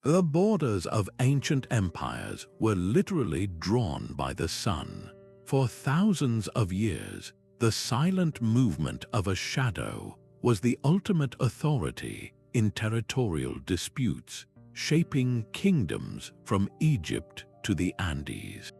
The borders of ancient empires were literally drawn by the sun. For thousands of years, the silent movement of a shadow was the ultimate authority in territorial disputes, shaping kingdoms from Egypt to the Andes.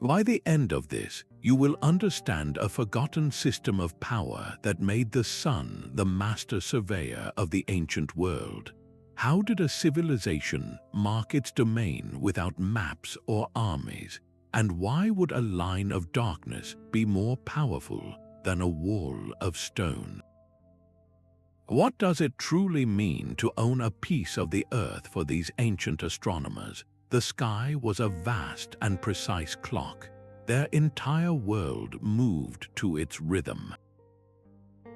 By the end of this, you will understand a forgotten system of power that made the sun the master surveyor of the ancient world. How did a civilization mark its domain without maps or armies? And why would a line of darkness be more powerful than a wall of stone? What does it truly mean to own a piece of the earth for these ancient astronomers? The sky was a vast and precise clock. Their entire world moved to its rhythm.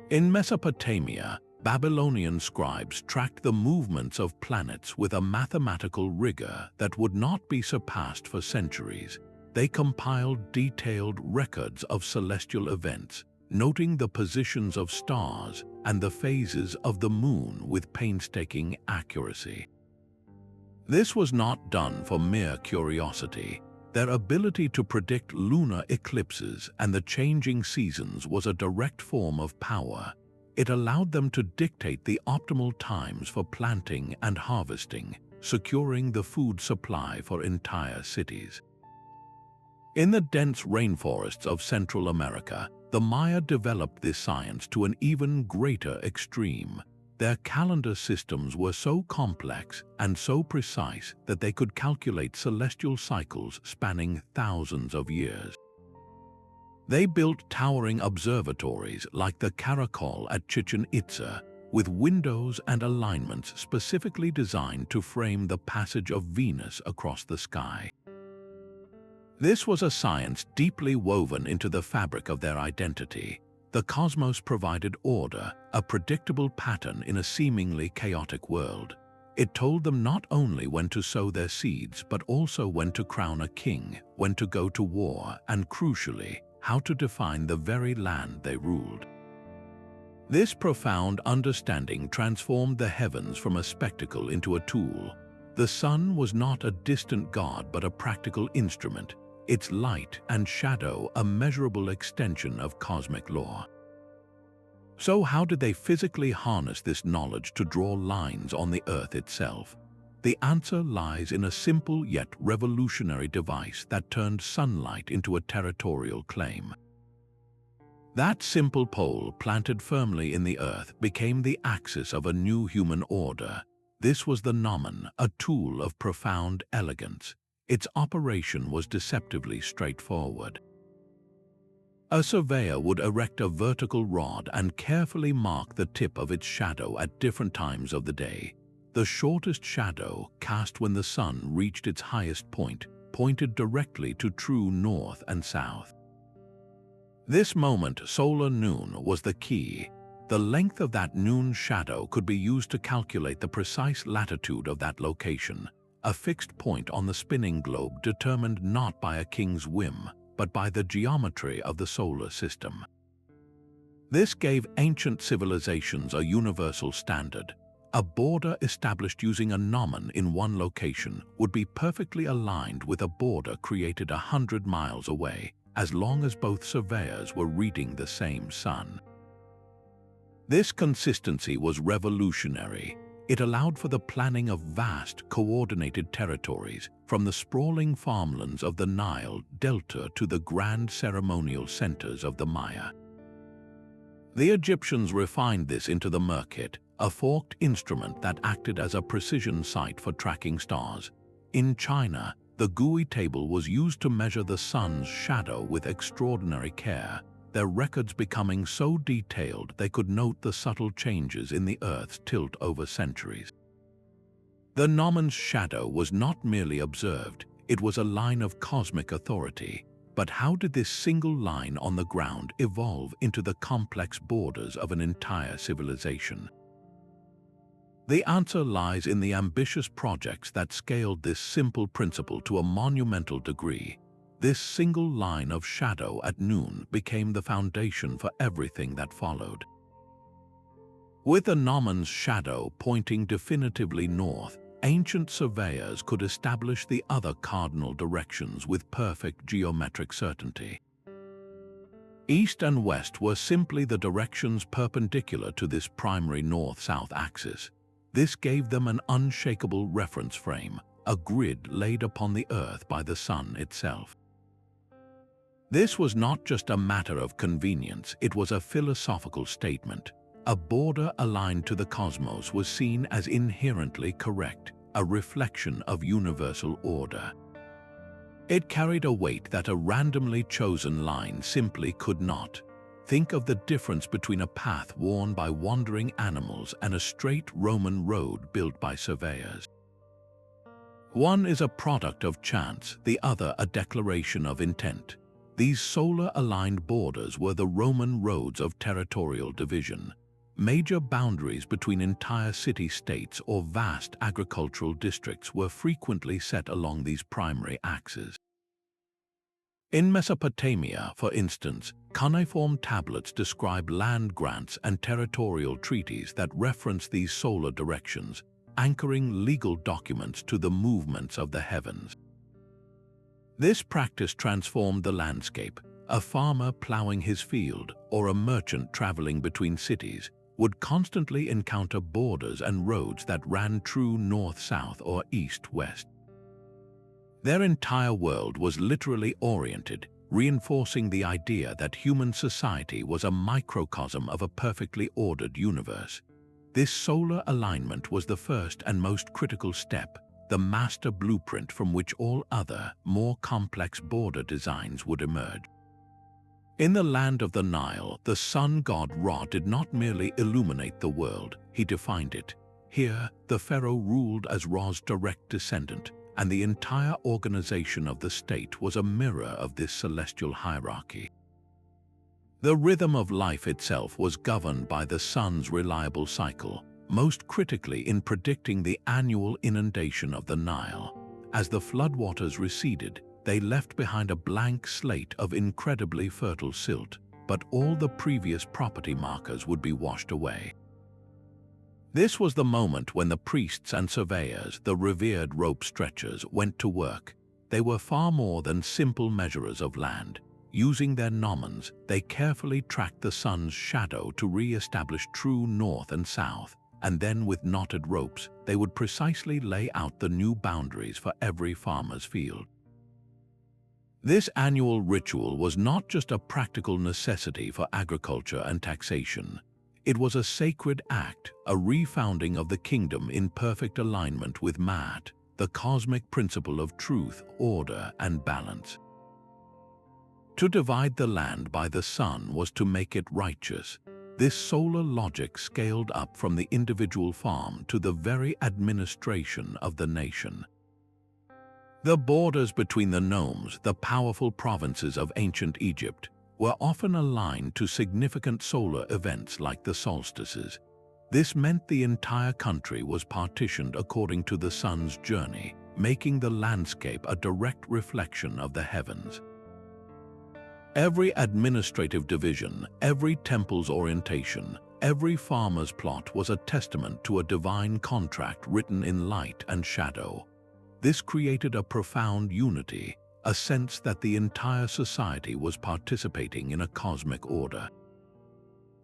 In Mesopotamia, Babylonian scribes tracked the movements of planets with a mathematical rigor that would not be surpassed for centuries. They compiled detailed records of celestial events, noting the positions of stars and the phases of the moon with painstaking accuracy. This was not done for mere curiosity. Their ability to predict lunar eclipses and the changing seasons was a direct form of power. It allowed them to dictate the optimal times for planting and harvesting, securing the food supply for entire cities. In the dense rainforests of Central America, the Maya developed this science to an even greater extreme. Their calendar systems were so complex and so precise that they could calculate celestial cycles spanning thousands of years. They built towering observatories like the Caracol at Chichen Itza, with windows and alignments specifically designed to frame the passage of Venus across the sky. This was a science deeply woven into the fabric of their identity. The cosmos provided order, a predictable pattern in a seemingly chaotic world. It told them not only when to sow their seeds, but also when to crown a king, when to go to war, and crucially, how to define the very land they ruled. This profound understanding transformed the heavens from a spectacle into a tool. The sun was not a distant god but a practical instrument, its light and shadow a measurable extension of cosmic law. So how did they physically harness this knowledge to draw lines on the earth itself? The answer lies in a simple yet revolutionary device that turned sunlight into a territorial claim. That simple pole planted firmly in the earth became the axis of a new human order. This was the gnomon, a tool of profound elegance. Its operation was deceptively straightforward. A surveyor would erect a vertical rod and carefully mark the tip of its shadow at different times of the day. The shortest shadow, cast when the sun reached its highest point, pointed directly to true north and south. This moment, solar noon, was the key. The length of that noon shadow could be used to calculate the precise latitude of that location, a fixed point on the spinning globe determined not by a king's whim, but by the geometry of the solar system. This gave ancient civilizations a universal standard. A border established using a gnomon in one location would be perfectly aligned with a border created 100 miles away, as long as both surveyors were reading the same sun. This consistency was revolutionary. It allowed for the planning of vast, coordinated territories, from the sprawling farmlands of the Nile Delta to the grand ceremonial centers of the Maya. The Egyptians refined this into the Merkit, a forked instrument that acted as a precision sight for tracking stars. In China, the Gui table was used to measure the sun's shadow with extraordinary care, their records becoming so detailed they could note the subtle changes in the Earth's tilt over centuries. The gnomon's shadow was not merely observed, it was a line of cosmic authority. But how did this single line on the ground evolve into the complex borders of an entire civilization? The answer lies in the ambitious projects that scaled this simple principle to a monumental degree. This single line of shadow at noon became the foundation for everything that followed. With the gnomon's shadow pointing definitively north, ancient surveyors could establish the other cardinal directions with perfect geometric certainty. East and west were simply the directions perpendicular to this primary north-south axis. This gave them an unshakable reference frame, a grid laid upon the earth by the sun itself. This was not just a matter of convenience, it was a philosophical statement. A border aligned to the cosmos was seen as inherently correct, a reflection of universal order. It carried a weight that a randomly chosen line simply could not. Think of the difference between a path worn by wandering animals and a straight Roman road built by surveyors. One is a product of chance, the other a declaration of intent. These solar-aligned borders were the Roman roads of territorial division, major boundaries between entire city-states or vast agricultural districts were frequently set along these primary axes. In Mesopotamia, for instance, cuneiform tablets describe land grants and territorial treaties that reference these solar directions, anchoring legal documents to the movements of the heavens. This practice transformed the landscape. A farmer plowing his field or a merchant traveling between cities would constantly encounter borders and roads that ran true north-south or east-west. Their entire world was literally oriented, reinforcing the idea that human society was a microcosm of a perfectly ordered universe. This solar alignment was the first and most critical step, the master blueprint from which all other, more complex border designs would emerge. In the land of the Nile, the sun god Ra did not merely illuminate the world, he defined it. Here, the pharaoh ruled as Ra's direct descendant, and the entire organization of the state was a mirror of this celestial hierarchy. The rhythm of life itself was governed by the sun's reliable cycle, most critically in predicting the annual inundation of the Nile. As the floodwaters receded, they left behind a blank slate of incredibly fertile silt, but all the previous property markers would be washed away. This was the moment when the priests and surveyors, the revered rope stretchers, went to work. They were far more than simple measurers of land. Using their gnomons, they carefully tracked the sun's shadow to re-establish true north and south, and then with knotted ropes, they would precisely lay out the new boundaries for every farmer's field. This annual ritual was not just a practical necessity for agriculture and taxation. It was a sacred act, a refounding of the kingdom in perfect alignment with Maat, the cosmic principle of truth, order, and balance. To divide the land by the sun was to make it righteous. This solar logic scaled up from the individual farm to the very administration of the nation. The borders between the nomes, the powerful provinces of ancient Egypt, were often aligned to significant solar events like the solstices. This meant the entire country was partitioned according to the sun's journey, making the landscape a direct reflection of the heavens. Every administrative division, every temple's orientation, every farmer's plot was a testament to a divine contract written in light and shadow. This created a profound unity, a sense that the entire society was participating in a cosmic order.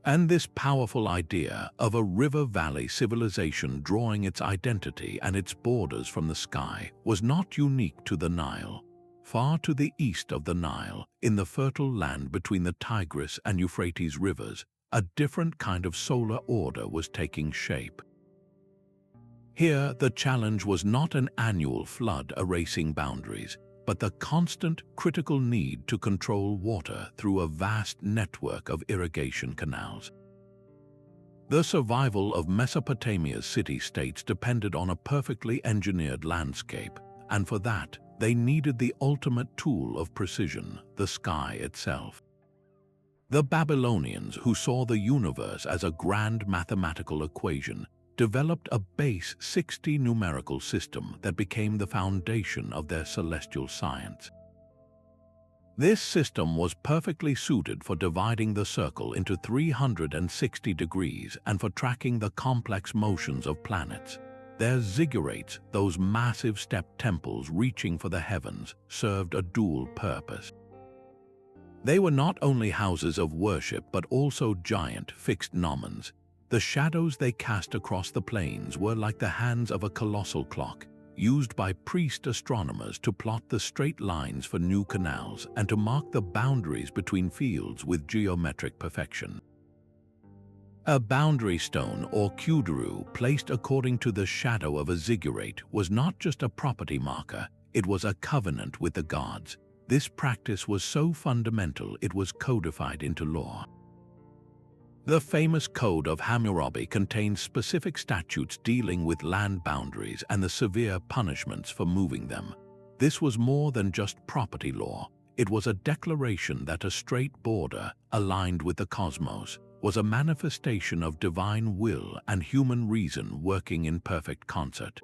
And this powerful idea of a river-valley civilization drawing its identity and its borders from the sky was not unique to the Nile. Far to the east of the Nile, in the fertile land between the Tigris and Euphrates rivers, a different kind of solar order was taking shape. Here, the challenge was not an annual flood erasing boundaries, but the constant, critical need to control water through a vast network of irrigation canals. The survival of Mesopotamia's city-states depended on a perfectly engineered landscape, and for that, they needed the ultimate tool of precision, the sky itself. The Babylonians, who saw the universe as a grand mathematical equation, developed a base 60 numerical system that became the foundation of their celestial science. This system was perfectly suited for dividing the circle into 360 degrees and for tracking the complex motions of planets. Their ziggurats, those massive step temples reaching for the heavens, served a dual purpose. They were not only houses of worship but also giant, fixed gnomons. The shadows they cast across the plains were like the hands of a colossal clock, used by priest astronomers to plot the straight lines for new canals and to mark the boundaries between fields with geometric perfection. A boundary stone or kudaru placed according to the shadow of a ziggurat was not just a property marker, it was a covenant with the gods. This practice was so fundamental it was codified into law. The famous Code of Hammurabi contains specific statutes dealing with land boundaries and the severe punishments for moving them. This was more than just property law. It was a declaration that a straight border, aligned with the cosmos, was a manifestation of divine will and human reason working in perfect concert.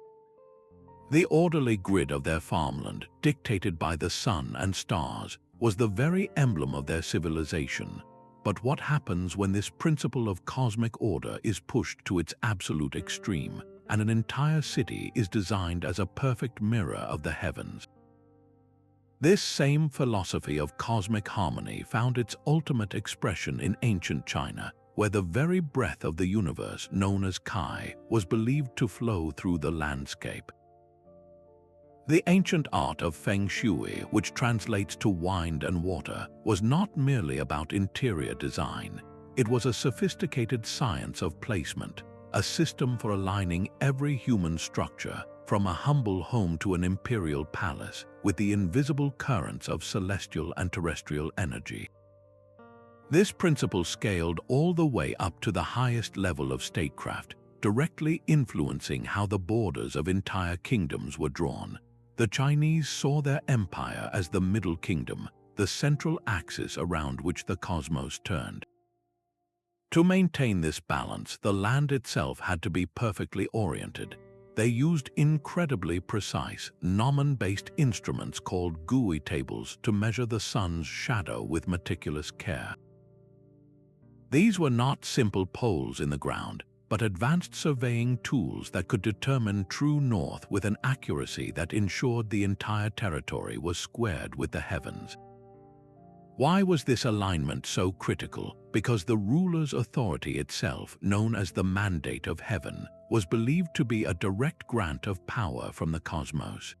The orderly grid of their farmland, dictated by the sun and stars, was the very emblem of their civilization. But what happens when this principle of cosmic order is pushed to its absolute extreme, and an entire city is designed as a perfect mirror of the heavens? This same philosophy of cosmic harmony found its ultimate expression in ancient China, where the very breath of the universe, known as Kai, was believed to flow through the landscape. The ancient art of Feng Shui, which translates to wind and water, was not merely about interior design. It was a sophisticated science of placement, a system for aligning every human structure, from a humble home to an imperial palace, with the invisible currents of celestial and terrestrial energy. This principle scaled all the way up to the highest level of statecraft, directly influencing how the borders of entire kingdoms were drawn. The Chinese saw their empire as the Middle Kingdom, the central axis around which the cosmos turned. To maintain this balance, the land itself had to be perfectly oriented. They used incredibly precise, gnomon-based instruments called GUI tables to measure the sun's shadow with meticulous care. These were not simple poles in the ground, but advanced surveying tools that could determine true north with an accuracy that ensured the entire territory was squared with the heavens. Why was this alignment so critical? Because the ruler's authority itself, known as the mandate of heaven, was believed to be a direct grant of power from the cosmos.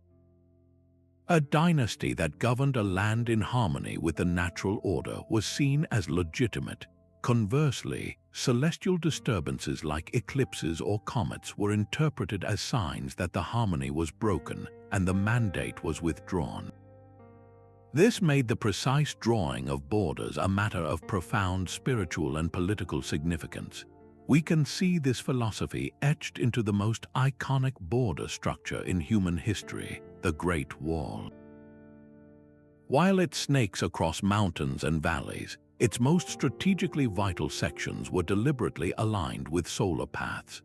A dynasty that governed a land in harmony with the natural order was seen as legitimate. Conversely, celestial disturbances like eclipses or comets were interpreted as signs that the harmony was broken and the mandate was withdrawn. This made the precise drawing of borders a matter of profound spiritual and political significance. We can see this philosophy etched into the most iconic border structure in human history, the Great Wall. While it snakes across mountains and valleys, its most strategically vital sections were deliberately aligned with solar paths.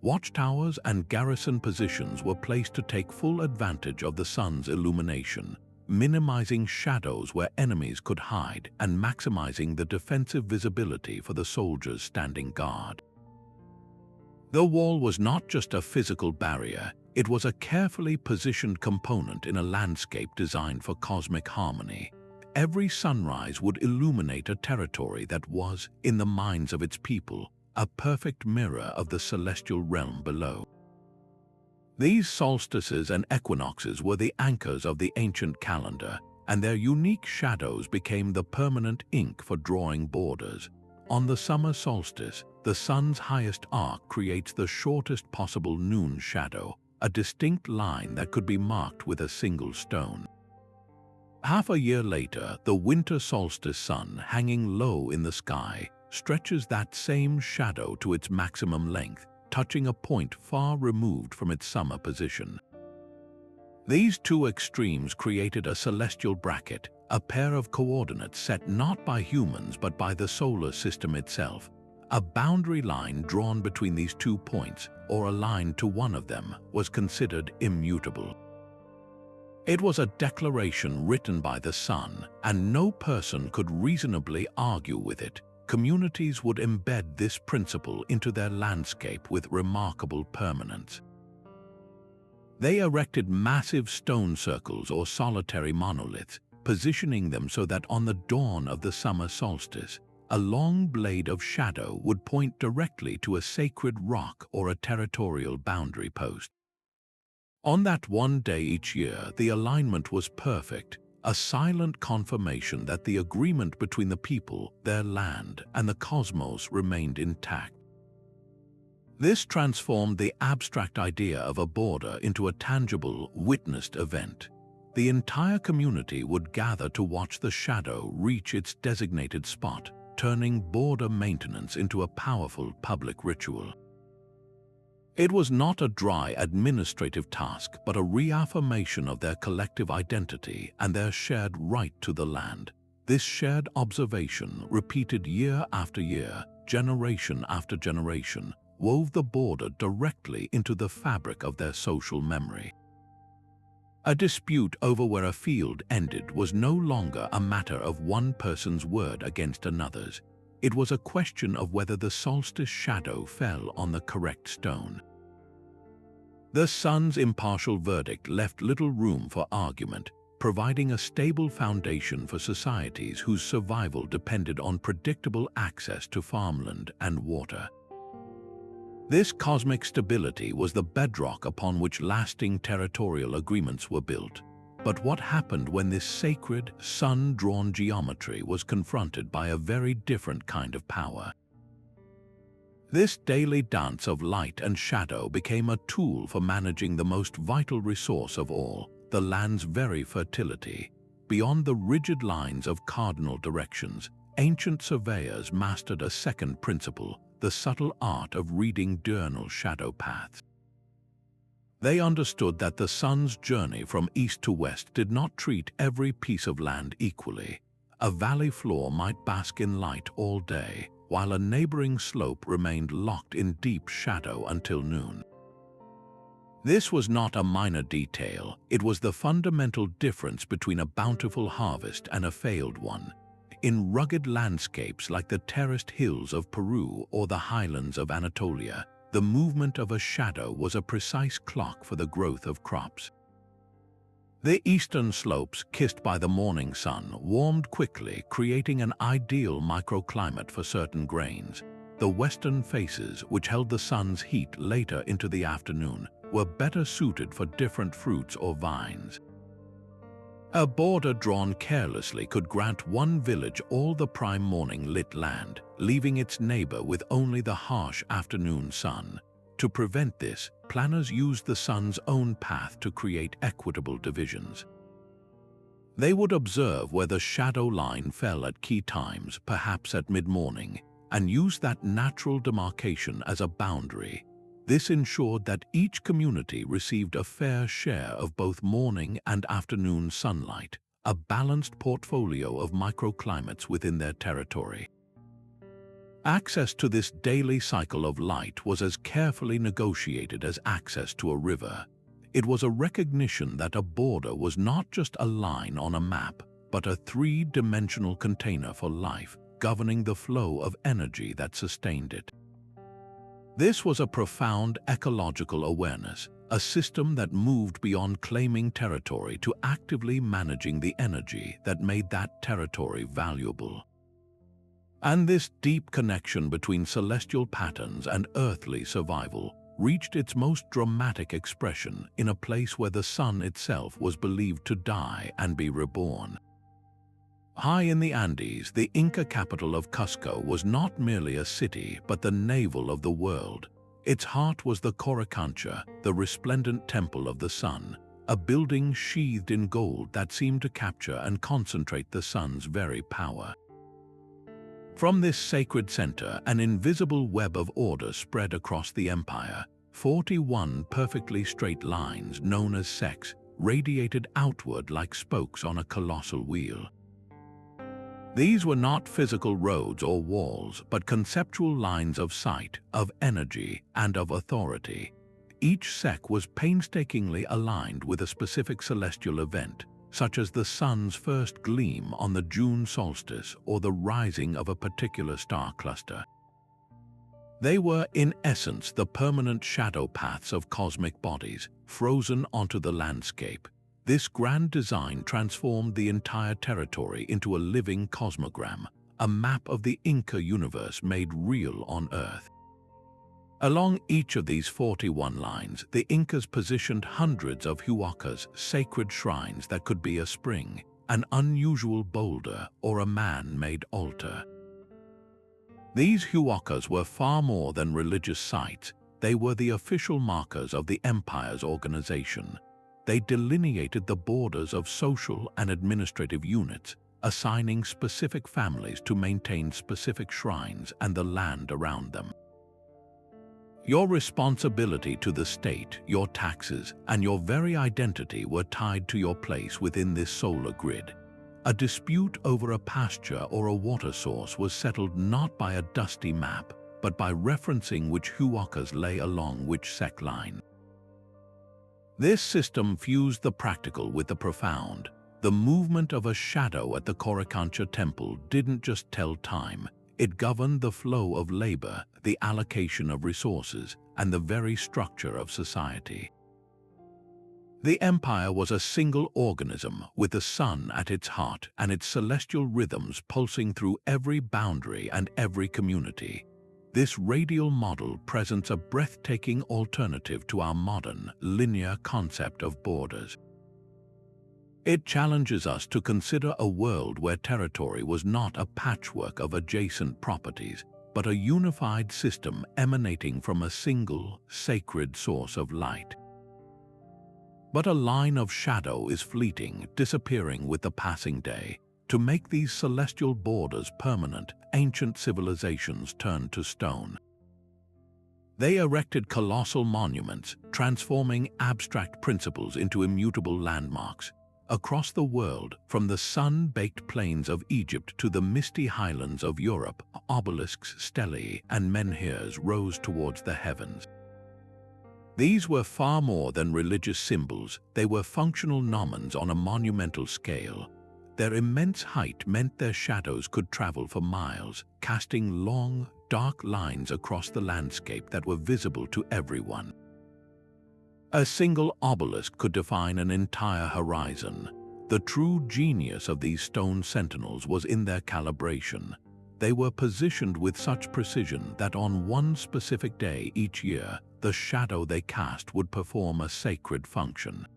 Watchtowers and garrison positions were placed to take full advantage of the sun's illumination, minimizing shadows where enemies could hide and maximizing the defensive visibility for the soldiers standing guard. The wall was not just a physical barrier, it was a carefully positioned component in a landscape designed for cosmic harmony. Every sunrise would illuminate a territory that was, in the minds of its people, a perfect mirror of the celestial realm below. These solstices and equinoxes were the anchors of the ancient calendar, and their unique shadows became the permanent ink for drawing borders. On the summer solstice, the sun's highest arc creates the shortest possible noon shadow, a distinct line that could be marked with a single stone. Half a year later, the winter solstice sun, hanging low in the sky, stretches that same shadow to its maximum length, touching a point far removed from its summer position. These two extremes created a celestial bracket, a pair of coordinates set not by humans but by the solar system itself. A boundary line drawn between these 2 points, or aligned to one of them, was considered immutable. It was a declaration written by the sun, and no person could reasonably argue with it. Communities would embed this principle into their landscape with remarkable permanence. They erected massive stone circles or solitary monoliths, positioning them so that on the dawn of the summer solstice, a long blade of shadow would point directly to a sacred rock or a territorial boundary post. On that one day each year, the alignment was perfect, a silent confirmation that the agreement between the people, their land, and the cosmos remained intact. This transformed the abstract idea of a border into a tangible, witnessed event. The entire community would gather to watch the shadow reach its designated spot, turning border maintenance into a powerful public ritual. It was not a dry administrative task, but a reaffirmation of their collective identity and their shared right to the land. This shared observation, repeated year after year, generation after generation, wove the border directly into the fabric of their social memory. A dispute over where a field ended was no longer a matter of one person's word against another's. It was a question of whether the solstice shadow fell on the correct stone. The sun's impartial verdict left little room for argument, providing a stable foundation for societies whose survival depended on predictable access to farmland and water. This cosmic stability was the bedrock upon which lasting territorial agreements were built. But what happened when this sacred, sun-drawn geometry was confronted by a very different kind of power? This daily dance of light and shadow became a tool for managing the most vital resource of all, the land's very fertility. Beyond the rigid lines of cardinal directions, ancient surveyors mastered a second principle, the subtle art of reading diurnal shadow paths. They understood that the sun's journey from east to west did not treat every piece of land equally. A valley floor might bask in light all day, while a neighboring slope remained locked in deep shadow until noon. This was not a minor detail, it was the fundamental difference between a bountiful harvest and a failed one. In rugged landscapes like the terraced hills of Peru or the highlands of Anatolia, the movement of a shadow was a precise clock for the growth of crops. The eastern slopes, kissed by the morning sun, warmed quickly, creating an ideal microclimate for certain grains. The western faces, which held the sun's heat later into the afternoon, were better suited for different fruits or vines. A border drawn carelessly could grant one village all the prime morning-lit land, leaving its neighbor with only the harsh afternoon sun. To prevent this, planners used the sun's own path to create equitable divisions. They would observe where the shadow line fell at key times, perhaps at mid-morning, and use that natural demarcation as a boundary. This ensured that each community received a fair share of both morning and afternoon sunlight, a balanced portfolio of microclimates within their territory. Access to this daily cycle of light was as carefully negotiated as access to a river. It was a recognition that a border was not just a line on a map, but a three-dimensional container for life, governing the flow of energy that sustained it. This was a profound ecological awareness, a system that moved beyond claiming territory to actively managing the energy that made that territory valuable. And this deep connection between celestial patterns and earthly survival reached its most dramatic expression in a place where the sun itself was believed to die and be reborn. High in the Andes, the Inca capital of Cusco was not merely a city, but the navel of the world. Its heart was the Coricancha, the resplendent temple of the sun, a building sheathed in gold that seemed to capture and concentrate the sun's very power. From this sacred center, an invisible web of order spread across the empire. 41 perfectly straight lines, known as sects, radiated outward like spokes on a colossal wheel. These were not physical roads or walls, but conceptual lines of sight, of energy, and of authority. Each sect was painstakingly aligned with a specific celestial event, such as the sun's first gleam on the June solstice or the rising of a particular star cluster. They were, in essence, the permanent shadow paths of cosmic bodies, frozen onto the landscape. This grand design transformed the entire territory into a living cosmogram, a map of the Inca universe made real on Earth. Along each of these 41 lines, the Incas positioned hundreds of huacas, sacred shrines that could be a spring, an unusual boulder, or a man-made altar. These huacas were far more than religious sites. They were the official markers of the empire's organization. They delineated the borders of social and administrative units, assigning specific families to maintain specific shrines and the land around them. Your responsibility to the state, your taxes, and your very identity were tied to your place within this solar grid. A dispute over a pasture or a water source was settled not by a dusty map, but by referencing which huacas lay along which sect line. This system fused the practical with the profound. The movement of a shadow at the Coricancha temple didn't just tell time, it governed the flow of labor, the allocation of resources, and the very structure of society. The empire was a single organism with the sun at its heart and its celestial rhythms pulsing through every boundary and every community. This radial model presents a breathtaking alternative to our modern, linear concept of borders. It challenges us to consider a world where territory was not a patchwork of adjacent properties, but a unified system emanating from a single, sacred source of light. But a line of shadow is fleeting, disappearing with the passing day. To make these celestial borders permanent, ancient civilizations turned to stone. They erected colossal monuments, transforming abstract principles into immutable landmarks. Across the world, from the sun-baked plains of Egypt to the misty highlands of Europe, obelisks, stelae, and menhirs rose towards the heavens. These were far more than religious symbols. They were functional gnomons on a monumental scale. Their immense height meant their shadows could travel for miles, casting long, dark lines across the landscape that were visible to everyone. A single obelisk could define an entire horizon. The true genius of these stone sentinels was in their calibration. They were positioned with such precision that on one specific day each year, the shadow they cast would perform a sacred function.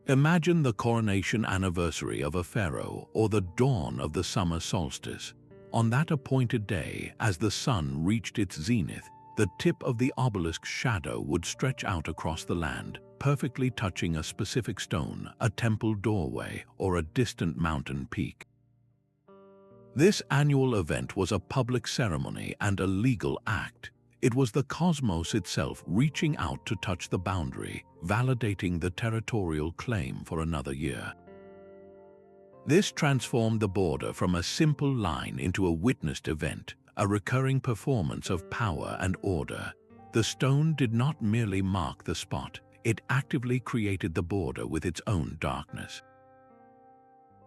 Imagine the coronation anniversary of a pharaoh or the dawn of the summer solstice. On that appointed day, as the sun reached its zenith, the tip of the obelisk's shadow would stretch out across the land, perfectly touching a specific stone, a temple doorway, or a distant mountain peak. This annual event was a public ceremony and a legal act. It was the cosmos itself reaching out to touch the boundary, validating the territorial claim for another year. This transformed the border from a simple line into a witnessed event, a recurring performance of power and order. The stone did not merely mark the spot, it actively created the border with its own darkness.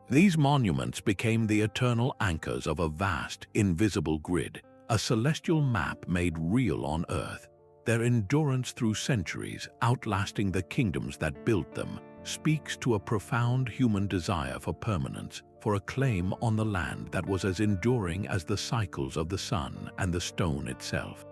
These monuments became the eternal anchors of a vast, invisible grid, a celestial map made real on Earth. Their endurance through centuries, outlasting the kingdoms that built them, speaks to a profound human desire for permanence, for a claim on the land that was as enduring as the cycles of the sun and the stone itself.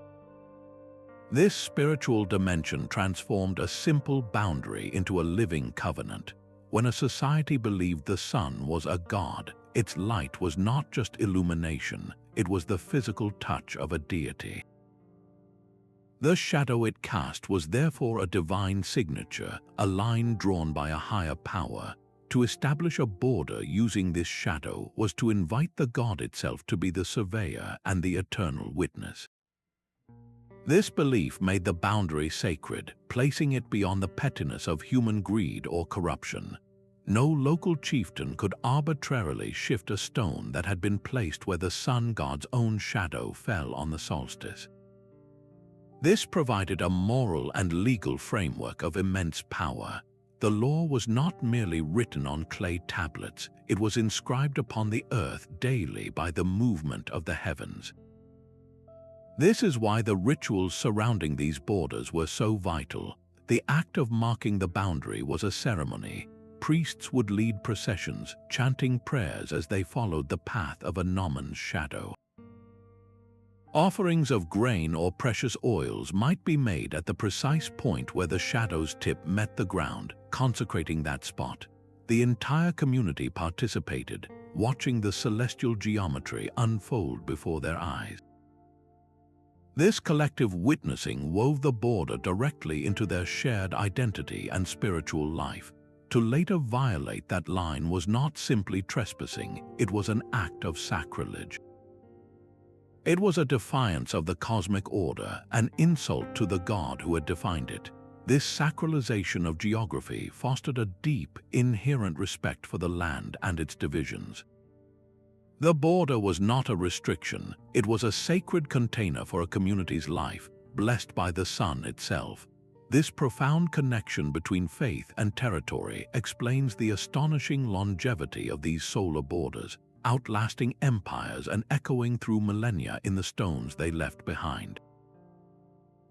This spiritual dimension transformed a simple boundary into a living covenant. When a society believed the sun was a god, its light was not just illumination, it was the physical touch of a deity. The shadow it cast was therefore a divine signature, a line drawn by a higher power. To establish a border using this shadow was to invite the god itself to be the surveyor and the eternal witness. This belief made the boundary sacred, placing it beyond the pettiness of human greed or corruption. No local chieftain could arbitrarily shift a stone that had been placed where the sun god's own shadow fell on the solstice. This provided a moral and legal framework of immense power. The law was not merely written on clay tablets, it was inscribed upon the earth daily by the movement of the heavens. This is why the rituals surrounding these borders were so vital. The act of marking the boundary was a ceremony. Priests would lead processions, chanting prayers as they followed the path of a Gnomon's shadow. Offerings of grain or precious oils might be made at the precise point where the shadow's tip met the ground, consecrating that spot. The entire community participated, watching the celestial geometry unfold before their eyes. This collective witnessing wove the border directly into their shared identity and spiritual life. To later violate that line was not simply trespassing, it was an act of sacrilege. It was a defiance of the cosmic order, an insult to the god who had defined it. This sacralization of geography fostered a deep, inherent respect for the land and its divisions. The border was not a restriction, it was a sacred container for a community's life, blessed by the sun itself. This profound connection between faith and territory explains the astonishing longevity of these solar borders, outlasting empires and echoing through millennia in the stones they left behind.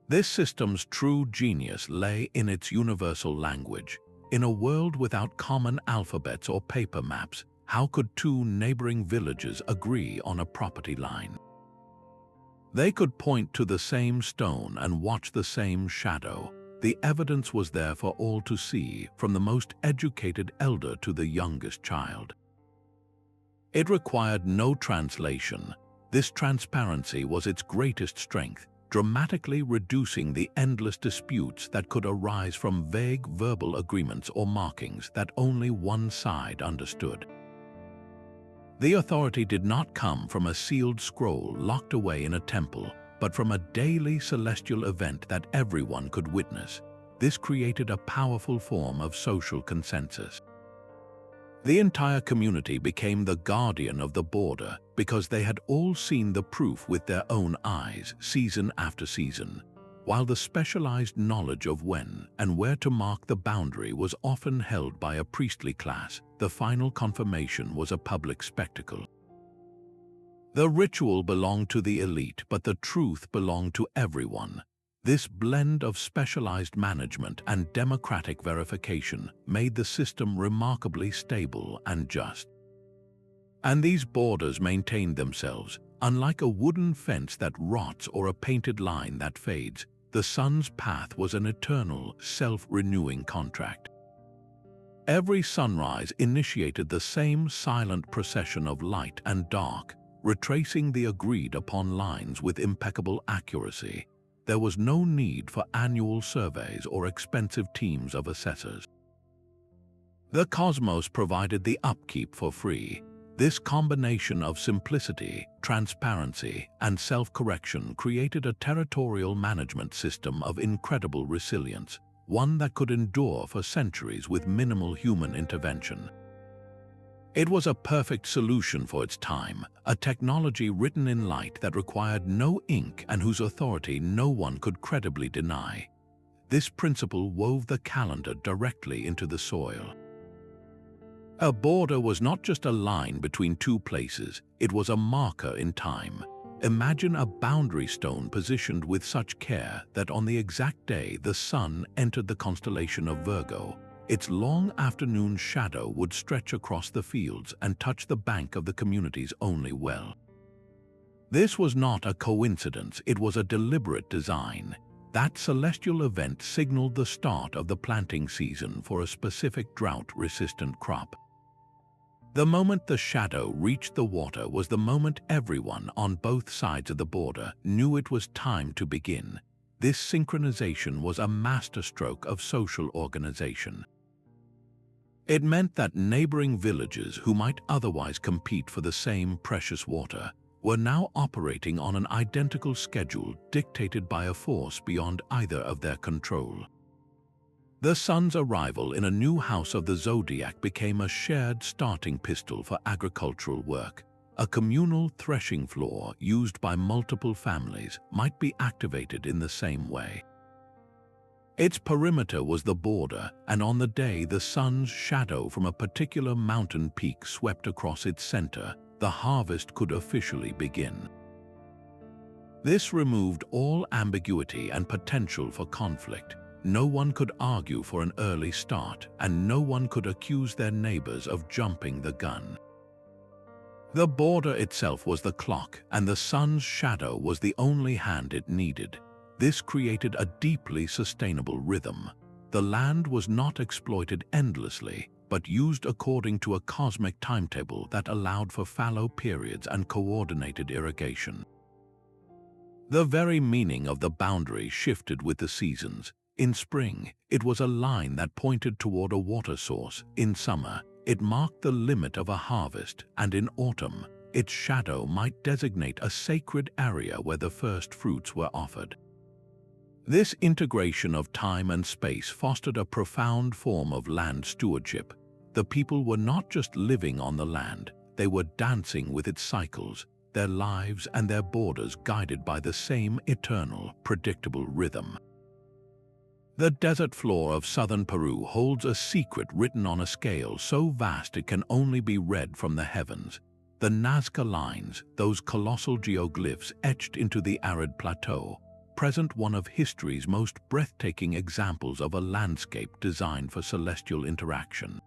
This system's true genius lay in its universal language. In a world without common alphabets or paper maps, how could two neighboring villages agree on a property line? They could point to the same stone and watch the same shadow. The evidence was there for all to see, from the most educated elder to the youngest child. It required no translation. This transparency was its greatest strength, dramatically reducing the endless disputes that could arise from vague verbal agreements or markings that only one side understood. The authority did not come from a sealed scroll locked away in a temple, but from a daily celestial event that everyone could witness. This created a powerful form of social consensus. The entire community became the guardian of the border because they had all seen the proof with their own eyes, season after season. While the specialized knowledge of when and where to mark the boundary was often held by a priestly class, the final confirmation was a public spectacle. The ritual belonged to the elite, but the truth belonged to everyone. This blend of specialized management and democratic verification made the system remarkably stable and just. And these borders maintained themselves. Unlike a wooden fence that rots or a painted line that fades, the sun's path was an eternal, self-renewing contract. Every sunrise initiated the same silent procession of light and dark, retracing the agreed-upon lines with impeccable accuracy. There was no need for annual surveys or expensive teams of assessors. The cosmos provided the upkeep for free. This combination of simplicity, transparency, and self-correction created a territorial management system of incredible resilience, one that could endure for centuries with minimal human intervention. It was a perfect solution for its time, a technology written in light that required no ink and whose authority no one could credibly deny. This principle wove the calendar directly into the soil. A border was not just a line between two places, it was a marker in time. Imagine a boundary stone positioned with such care that on the exact day the sun entered the constellation of Virgo, its long afternoon shadow would stretch across the fields and touch the bank of the community's only well. This was not a coincidence, it was a deliberate design. That celestial event signaled the start of the planting season for a specific drought-resistant crop. The moment the shadow reached the water was the moment everyone on both sides of the border knew it was time to begin. This synchronization was a masterstroke of social organization. It meant that neighboring villages who might otherwise compete for the same precious water were now operating on an identical schedule dictated by a force beyond either of their control. The sun's arrival in a new house of the zodiac became a shared starting pistol for agricultural work. A communal threshing floor used by multiple families might be activated in the same way. Its perimeter was the border, and on the day the sun's shadow from a particular mountain peak swept across its center, the harvest could officially begin. This removed all ambiguity and potential for conflict. No one could argue for an early start, and no one could accuse their neighbors of jumping the gun. The border itself was the clock, and the sun's shadow was the only hand it needed. This created a deeply sustainable rhythm. The land was not exploited endlessly, but used according to a cosmic timetable that allowed for fallow periods and coordinated irrigation. The very meaning of the boundary shifted with the seasons. In spring, it was a line that pointed toward a water source. In summer, it marked the limit of a harvest, and in autumn, its shadow might designate a sacred area where the first fruits were offered. This integration of time and space fostered a profound form of land stewardship. The people were not just living on the land, they were dancing with its cycles, their lives and their borders guided by the same eternal, predictable rhythm. The desert floor of southern Peru holds a secret written on a scale so vast it can only be read from the heavens. The Nazca lines, those colossal geoglyphs etched into the arid plateau, present one of history's most breathtaking examples of a landscape designed for celestial interaction.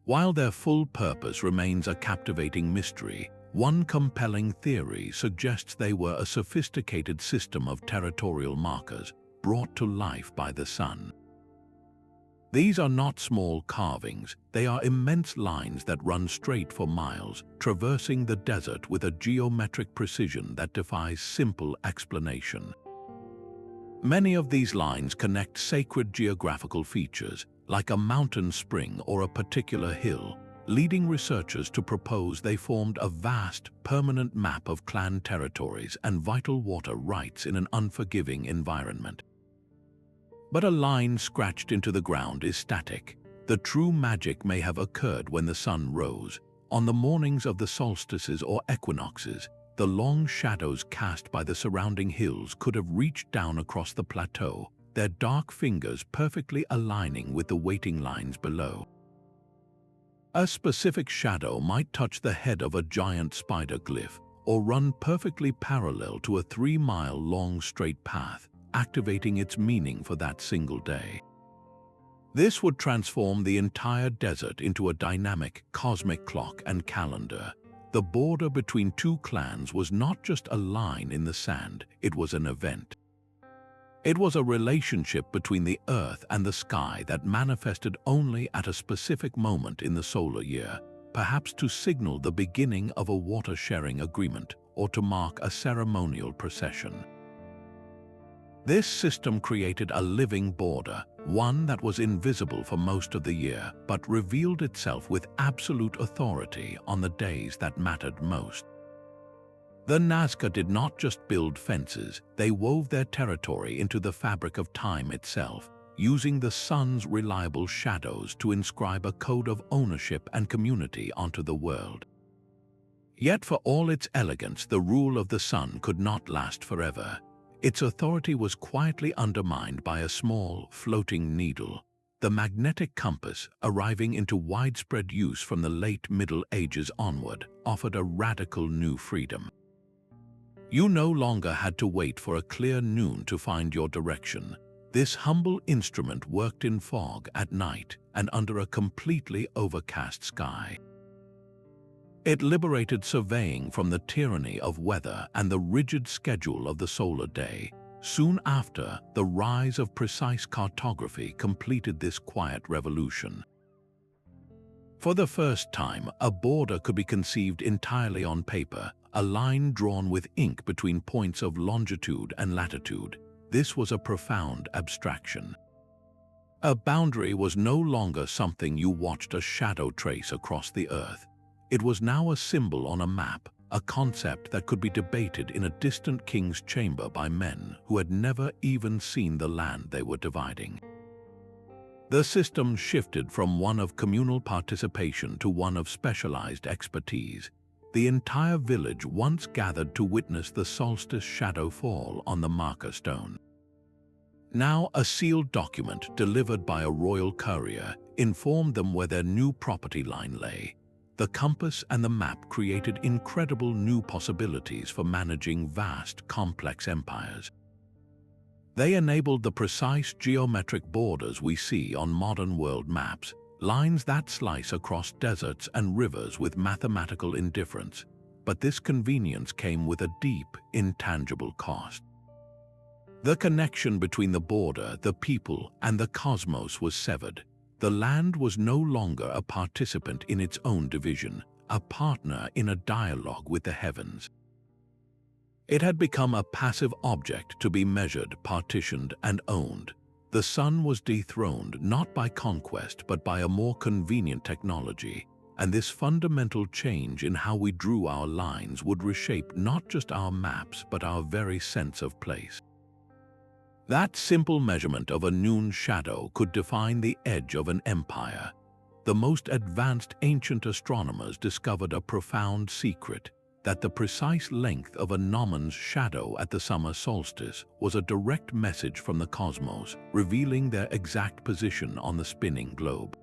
While their full purpose remains a captivating mystery, one compelling theory suggests they were a sophisticated system of territorial markers brought to life by the sun. These are not small carvings, they are immense lines that run straight for miles, traversing the desert with a geometric precision that defies simple explanation. Many of these lines connect sacred geographical features, like a mountain spring or a particular hill, leading researchers to propose they formed a vast, permanent map of clan territories and vital water rights in an unforgiving environment. But a line scratched into the ground is static. The true magic may have occurred when the sun rose. On the mornings of the solstices or equinoxes, the long shadows cast by the surrounding hills could have reached down across the plateau, their dark fingers perfectly aligning with the waiting lines below. A specific shadow might touch the head of a giant spider glyph or run perfectly parallel to a 3-mile-long straight path, activating its meaning for that single day. This would transform the entire desert into a dynamic cosmic clock and calendar. The border between two clans was not just a line in the sand, it was an event. It was a relationship between the earth and the sky that manifested only at a specific moment in the solar year, perhaps to signal the beginning of a water-sharing agreement or to mark a ceremonial procession. This system created a living border, one that was invisible for most of the year but revealed itself with absolute authority on the days that mattered most. The Nazca did not just build fences, they wove their territory into the fabric of time itself, using the sun's reliable shadows to inscribe a code of ownership and community onto the world. Yet for all its elegance, the rule of the sun could not last forever. Its authority was quietly undermined by a small, floating needle. The magnetic compass, arriving into widespread use from the late Middle Ages onward, offered a radical new freedom. You no longer had to wait for a clear noon to find your direction. This humble instrument worked in fog at night and under a completely overcast sky. It liberated surveying from the tyranny of weather and the rigid schedule of the solar day. Soon after, the rise of precise cartography completed this quiet revolution. For the first time, a border could be conceived entirely on paper, a line drawn with ink between points of longitude and latitude. This was a profound abstraction. A boundary was no longer something you watched a shadow trace across the earth. It was now a symbol on a map, a concept that could be debated in a distant king's chamber by men who had never even seen the land they were dividing. The system shifted from one of communal participation to one of specialized expertise. The entire village once gathered to witness the solstice shadow fall on the marker stone. Now a sealed document delivered by a royal courier informed them where their new property line lay. the compass and the map created incredible new possibilities for managing vast, complex empires. They enabled the precise geometric borders we see on modern world maps, lines that slice across deserts and rivers with mathematical indifference. But this convenience came with a deep, intangible cost. The connection between the border, the people, and the cosmos was severed. The land was no longer a participant in its own division, a partner in a dialogue with the heavens. It had become a passive object to be measured, partitioned, and owned. The sun was dethroned not by conquest but by a more convenient technology, and this fundamental change in how we drew our lines would reshape not just our maps but our very sense of place. That simple measurement of a noon shadow could define the edge of an empire. The most advanced ancient astronomers discovered a profound secret, that the precise length of a gnomon's shadow at the summer solstice was a direct message from the cosmos, revealing their exact position on the spinning globe.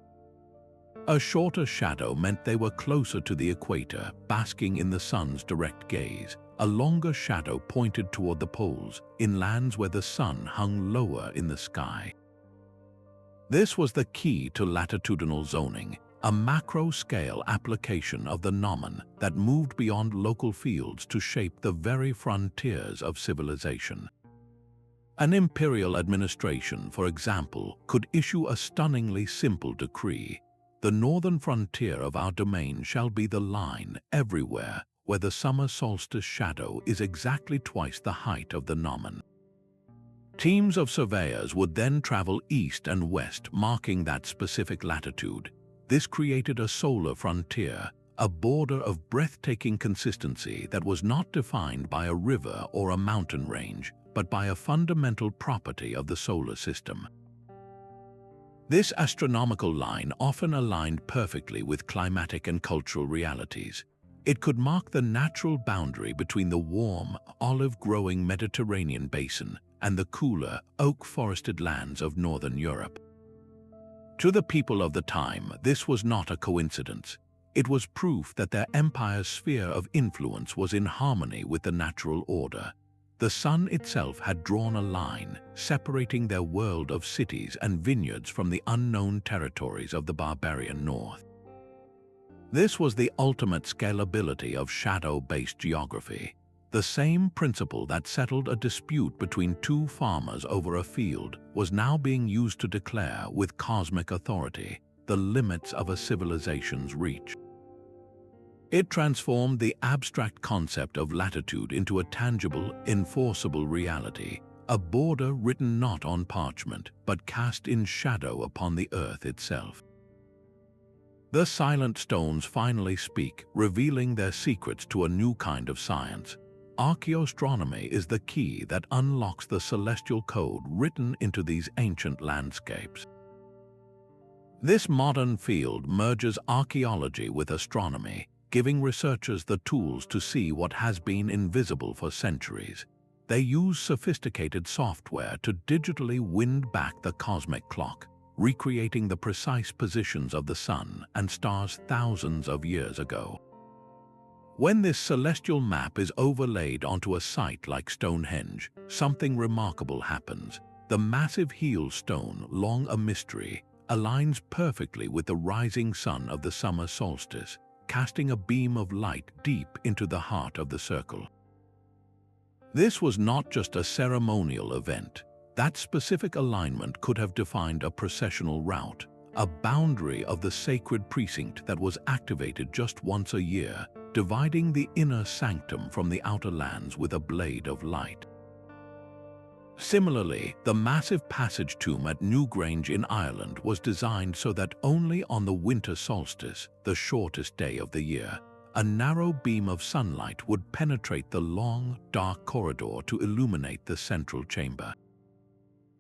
A shorter shadow meant they were closer to the equator, basking in the sun's direct gaze. A longer shadow pointed toward the poles, in lands where the sun hung lower in the sky. This was the key to latitudinal zoning, a macro-scale application of the gnomon that moved beyond local fields to shape the very frontiers of civilization. An imperial administration, for example, could issue a stunningly simple decree: the northern frontier of our domain shall be the line everywhere where the summer solstice shadow is exactly twice the height of the gnomon. Teams of surveyors would then travel east and west, marking that specific latitude. This created a solar frontier, a border of breathtaking consistency that was not defined by a river or a mountain range, but by a fundamental property of the solar system. This astronomical line often aligned perfectly with climatic and cultural realities. It could mark the natural boundary between the warm, olive-growing Mediterranean basin and the cooler, oak-forested lands of northern Europe. To the people of the time, this was not a coincidence. It was proof that their empire's sphere of influence was in harmony with the natural order. The sun itself had drawn a line, separating their world of cities and vineyards from the unknown territories of the barbarian north. This was the ultimate scalability of shadow-based geography. The same principle that settled a dispute between two farmers over a field was now being used to declare with cosmic authority the limits of a civilization's reach. It transformed the abstract concept of latitude into a tangible, enforceable reality, a border written not on parchment, but cast in shadow upon the earth itself. The silent stones finally speak, revealing their secrets to a new kind of science. Archaeoastronomy is the key that unlocks the celestial code written into these ancient landscapes. This modern field merges archaeology with astronomy, giving researchers the tools to see what has been invisible for centuries. They use sophisticated software to digitally wind back the cosmic clock, recreating the precise positions of the sun and stars thousands of years ago. When this celestial map is overlaid onto a site like Stonehenge, something remarkable happens. The massive heel stone, long a mystery, aligns perfectly with the rising sun of the summer solstice, casting a beam of light deep into the heart of the circle. This was not just a ceremonial event. That specific alignment could have defined a processional route, a boundary of the sacred precinct that was activated just once a year, dividing the inner sanctum from the outer lands with a blade of light. Similarly, the massive passage tomb at Newgrange in Ireland was designed so that only on the winter solstice, the shortest day of the year, a narrow beam of sunlight would penetrate the long, dark corridor to illuminate the central chamber.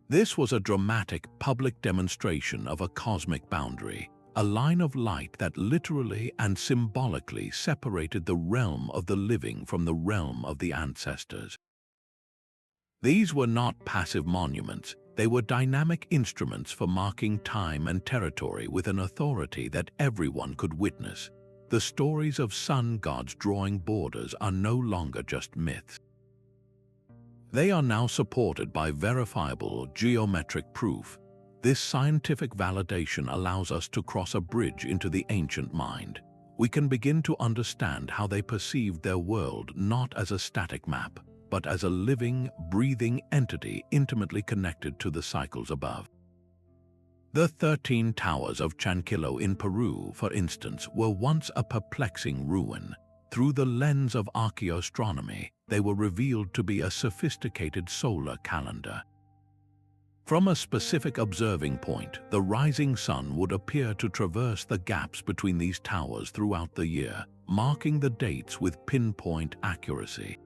This was a dramatic public demonstration of a cosmic boundary, a line of light that literally and symbolically separated the realm of the living from the realm of the ancestors. These were not passive monuments, they were dynamic instruments for marking time and territory with an authority that everyone could witness. the stories of sun gods drawing borders are no longer just myths. They are now supported by verifiable geometric proof. This scientific validation allows us to cross a bridge into the ancient mind. We can begin to understand how they perceived their world not as a static map, but as a living, breathing entity intimately connected to the cycles above. The 13 Towers of Chanquillo in Peru, for instance, were once a perplexing ruin. Through the lens of archaeoastronomy, they were revealed to be a sophisticated solar calendar. From a specific observing point, the rising sun would appear to traverse the gaps between these towers throughout the year, marking the dates with pinpoint accuracy.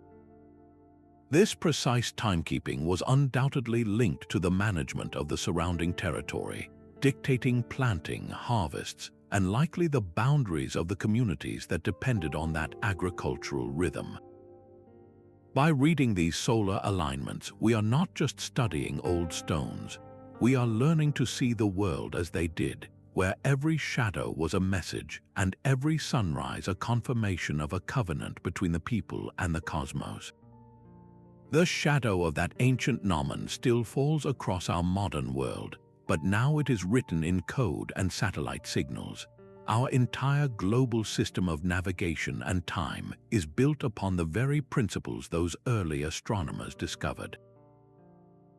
This precise timekeeping was undoubtedly linked to the management of the surrounding territory, dictating planting, harvests, and likely the boundaries of the communities that depended on that agricultural rhythm. By reading these solar alignments, we are not just studying old stones. We are learning to see the world as they did, where every shadow was a message and every sunrise a confirmation of a covenant between the people and the cosmos. The shadow of that ancient Gnomon still falls across our modern world, but now it is written in code and satellite signals. Our entire global system of navigation and time is built upon the very principles those early astronomers discovered.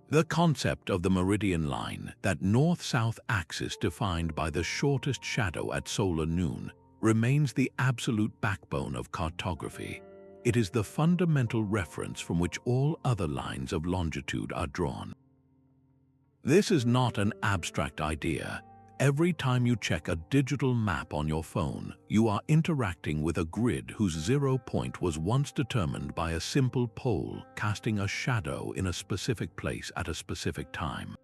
The concept of the meridian line, that north-south axis defined by the shortest shadow at solar noon, remains the absolute backbone of cartography. It is the fundamental reference from which all other lines of longitude are drawn. This is not an abstract idea. Every time you check a digital map on your phone, you are interacting with a grid whose 0 point was once determined by a simple pole casting a shadow in a specific place at a specific time.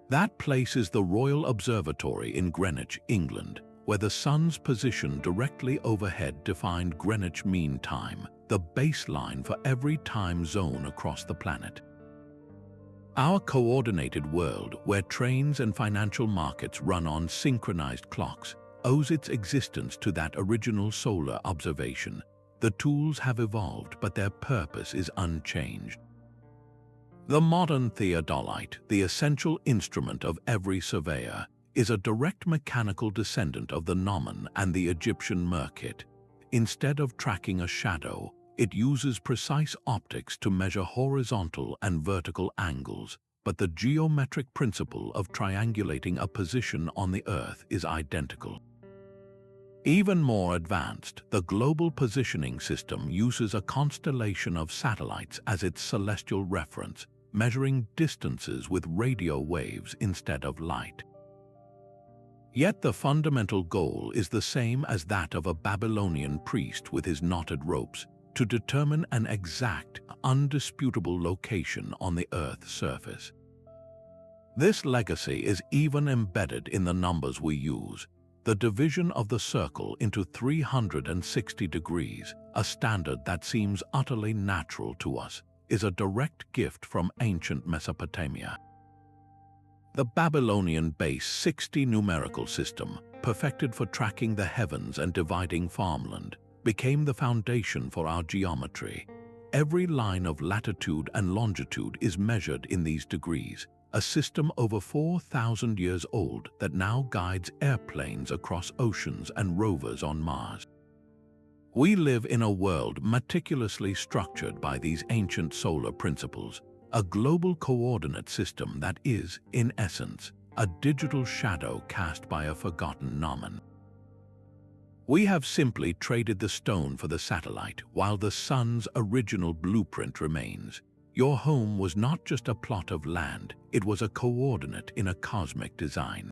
That place is the Royal Observatory in Greenwich, England, where the sun's position directly overhead defined Greenwich Mean Time, the baseline for every time zone across the planet. Our coordinated world, where trains and financial markets run on synchronized clocks, owes its existence to that original solar observation. The tools have evolved, but their purpose is unchanged. The modern theodolite, the essential instrument of every surveyor, is a direct mechanical descendant of the Gnomon and the Egyptian merkit. Instead of tracking a shadow, it uses precise optics to measure horizontal and vertical angles, but the geometric principle of triangulating a position on the Earth is identical. Even more advanced, the global positioning system uses a constellation of satellites as its celestial reference, measuring distances with radio waves instead of light. Yet the fundamental goal is the same as that of a Babylonian priest with his knotted ropes, to determine an exact, undisputable location on the Earth's surface. This legacy is even embedded in the numbers we use. The division of the circle into 360 degrees, a standard that seems utterly natural to us, is a direct gift from ancient Mesopotamia. The Babylonian base 60 numerical system, perfected for tracking the heavens and dividing farmland, became the foundation for our geometry. Every line of latitude and longitude is measured in these degrees, a system over 4,000 years old that now guides airplanes across oceans and rovers on Mars. We live in a world meticulously structured by these ancient solar principles, a global coordinate system that is, in essence, a digital shadow cast by a forgotten Gnomon. We have simply traded the stone for the satellite, while the sun's original blueprint remains. Your home was not just a plot of land, it was a coordinate in a cosmic design.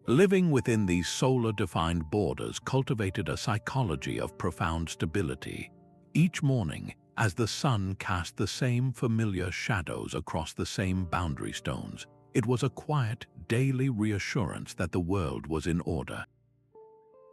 Living within these solar-defined borders cultivated a psychology of profound stability. Each morning, as the sun cast the same familiar shadows across the same boundary stones, it was a quiet, daily reassurance that the world was in order.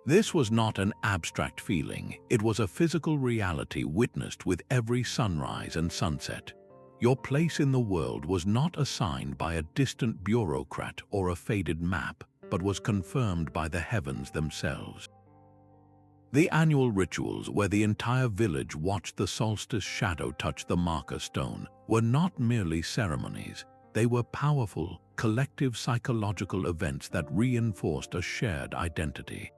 This was not an abstract feeling, it was a physical reality witnessed with every sunrise and sunset. Your place in the world was not assigned by a distant bureaucrat or a faded map, but was confirmed by the heavens themselves. The annual rituals where the entire village watched the solstice shadow touch the marker stone were not merely ceremonies. They were powerful, collective psychological events that reinforced a shared identity.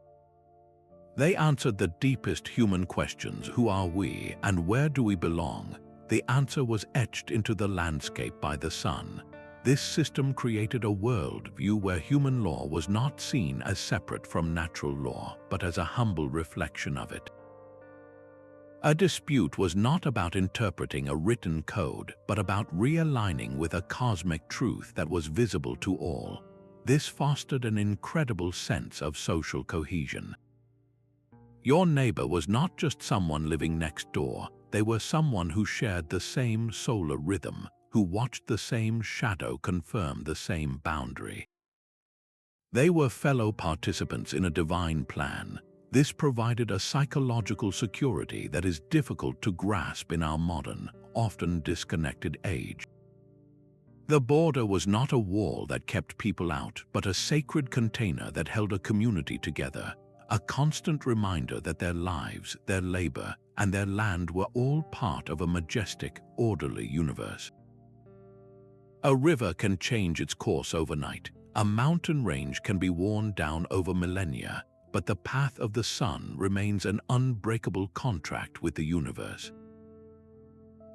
They answered the deepest human questions: who are we and where do we belong? The answer was etched into the landscape by the sun. This system created a world view where human law was not seen as separate from natural law, but as a humble reflection of it. A dispute was not about interpreting a written code, but about realigning with a cosmic truth that was visible to all. This fostered an incredible sense of social cohesion. Your neighbor was not just someone living next door, they were someone who shared the same solar rhythm, who watched the same shadow confirm the same boundary. They were fellow participants in a divine plan. This provided a psychological security that is difficult to grasp in our modern, often disconnected age. The border was not a wall that kept people out, but a sacred container that held a community together, a constant reminder that their lives, their labor, and their land were all part of a majestic, orderly universe. A river can change its course overnight. A mountain range can be worn down over millennia, but the path of the sun remains an unbreakable contract with the universe.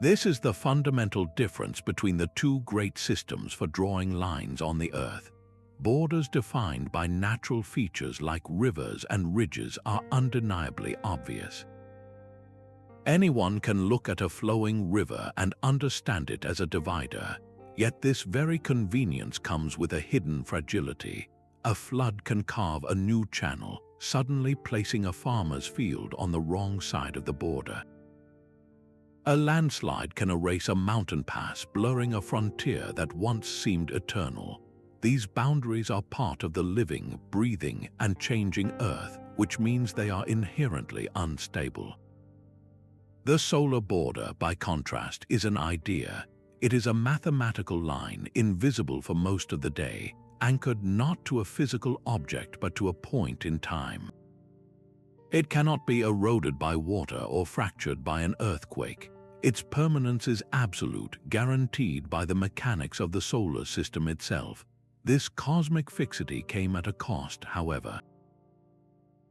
This is the fundamental difference between the two great systems for drawing lines on the earth. Borders defined by natural features like rivers and ridges are undeniably obvious. Anyone can look at a flowing river and understand it as a divider, yet this very convenience comes with a hidden fragility. A flood can carve a new channel, suddenly placing a farmer's field on the wrong side of the border. A landslide can erase a mountain pass, blurring a frontier that once seemed eternal. These boundaries are part of the living, breathing, and changing earth, which means they are inherently unstable. The solar border, by contrast, is an idea. It is a mathematical line, invisible for most of the day, anchored not to a physical object but to a point in time. It cannot be eroded by water or fractured by an earthquake. Its permanence is absolute, guaranteed by the mechanics of the solar system itself. This cosmic fixity came at a cost, however.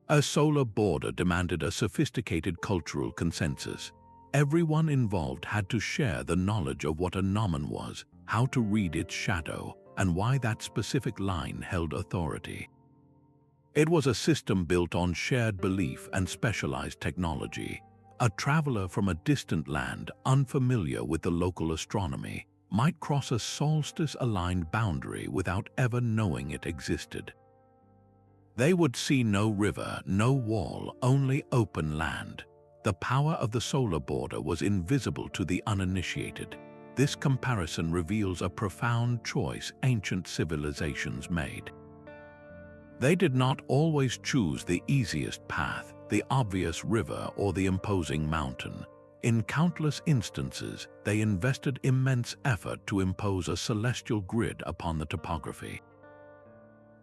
A solar border demanded a sophisticated cultural consensus. Everyone involved had to share the knowledge of what a gnomon was, how to read its shadow, and why that specific line held authority. It was a system built on shared belief and specialized technology. A traveler from a distant land, unfamiliar with the local astronomy, might cross a solstice-aligned boundary without ever knowing it existed. They would see no river, no wall, only open land. The power of the solar border was invisible to the uninitiated. This comparison reveals a profound choice ancient civilizations made. They did not always choose the easiest path, the obvious river, or the imposing mountain. In countless instances, they invested immense effort to impose a celestial grid upon the topography.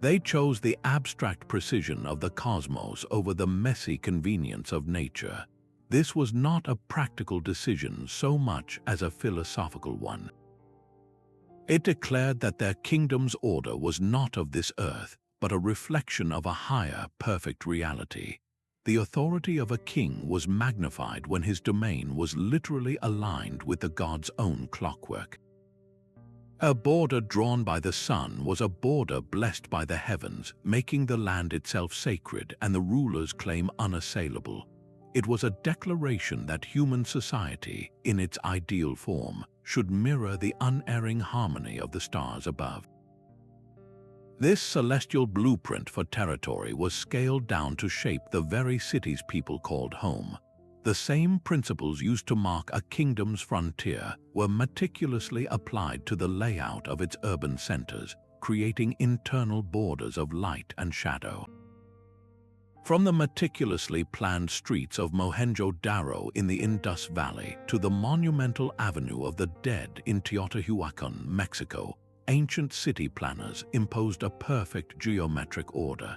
They chose the abstract precision of the cosmos over the messy convenience of nature. This was not a practical decision so much as a philosophical one. It declared that their kingdom's order was not of this earth, but a reflection of a higher, perfect reality. The authority of a king was magnified when his domain was literally aligned with the god's own clockwork. A border drawn by the sun was a border blessed by the heavens, making the land itself sacred and the ruler's claim unassailable. It was a declaration that human society, in its ideal form, should mirror the unerring harmony of the stars above. This celestial blueprint for territory was scaled down to shape the very cities people called home. The same principles used to mark a kingdom's frontier were meticulously applied to the layout of its urban centers, creating internal borders of light and shadow. From the meticulously planned streets of Mohenjo-Daro in the Indus Valley to the monumental Avenue of the Dead in Teotihuacan, Mexico, ancient city planners imposed a perfect geometric order.